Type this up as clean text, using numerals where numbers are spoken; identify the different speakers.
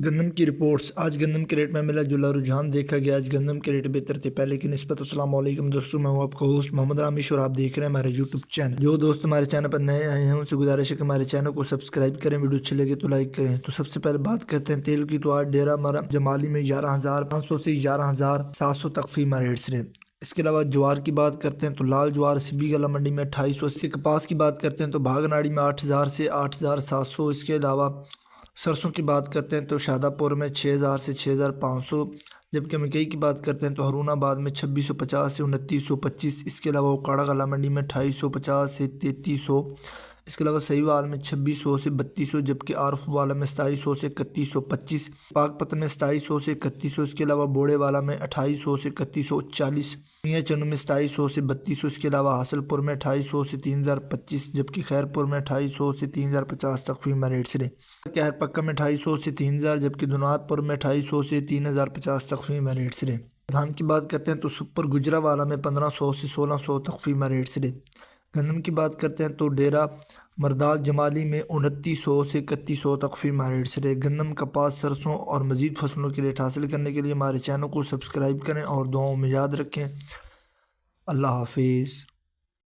Speaker 1: گندم کی رپورٹس۔ آج گندم کے ریٹ میں ملا جلا رجحان دیکھا گیا۔ آج گندم کے ریٹ بہتر تھے پہلے کی نسبت۔ السلام علیکم دوستوں، میں ہوں آپ کا ہوسٹ محمد رامیش اور آپ دیکھ رہے ہیں ہمارے یوٹیوب چینل۔ جو دوست ہمارے چینل پر نئے آئے ہیں ان سے گزارش ہے کہ ہمارے چینل کو سبسکرائب کریں، ویڈیو اچھے لگے تو لائک کریں۔ تو سب سے پہلے بات کرتے ہیں تیل کی۔ تو آج ڈیرہ جمالی میں 11,500 سے 11,700 تک فیمہ ریٹس رہے۔ اس کے علاوہ جوار کی بات کرتے ہیں تو لال جوار سبی گلا منڈی میں 2880۔ کپاس کی بات کرتے ہیں تو بھاگناڑی میں 8,000 سے 8,700۔ اس کے علاوہ سرسوں کی بات کرتے ہیں تو شادہ پور میں 6,000 سے 6,500۔ جبکہ مکئی کی بات کرتے ہیں تو ہرون آباد میں 2,650 سے 2,925۔ اس کے علاوہ اوکاڑا کلا منڈی میں 2,250 سے 3,300۔ اس کے علاوہ سہیوال میں 2,600 سے 3,200۔ جبکہ عارف والا میں 2,700 سے 3,125۔ پاک پتن میں 2,700 سے 3,100۔ اس کے علاوہ بوڑے والا میں 2,800 سے 3,140۔ میاں چنو میں 2,700 سے 3,200۔ اس کے علاوہ حاصل پور میں 2,200 سے 3,025۔ جبکہ خیر پور میں 2,200 سے 3,050 تک فیمہ ریٹس رہے۔ کہر پکا میں 2,200 سے 3,000۔ جبکہ دنات پور میں 2,200 سے 3,050 تک فیمہ ریٹس رہے۔ دھان کی بات کرتے ہیں تو سپر گجرا والا میں 1,500 سے 1,600 تک فیمہ ریٹس رہے۔ گندم کی بات کرتے ہیں تو ڈیرہ مرداگ جمالی میں 2,900 سے 3,100 تک فیمہ ریٹس رہے۔ گندم، کپاس، سرسوں اور مزید فصلوں کے ریٹ حاصل کرنے کے لیے ہمارے چینل کو سبسکرائب کریں اور دعاؤں میں یاد رکھیں۔ اللہ حافظ۔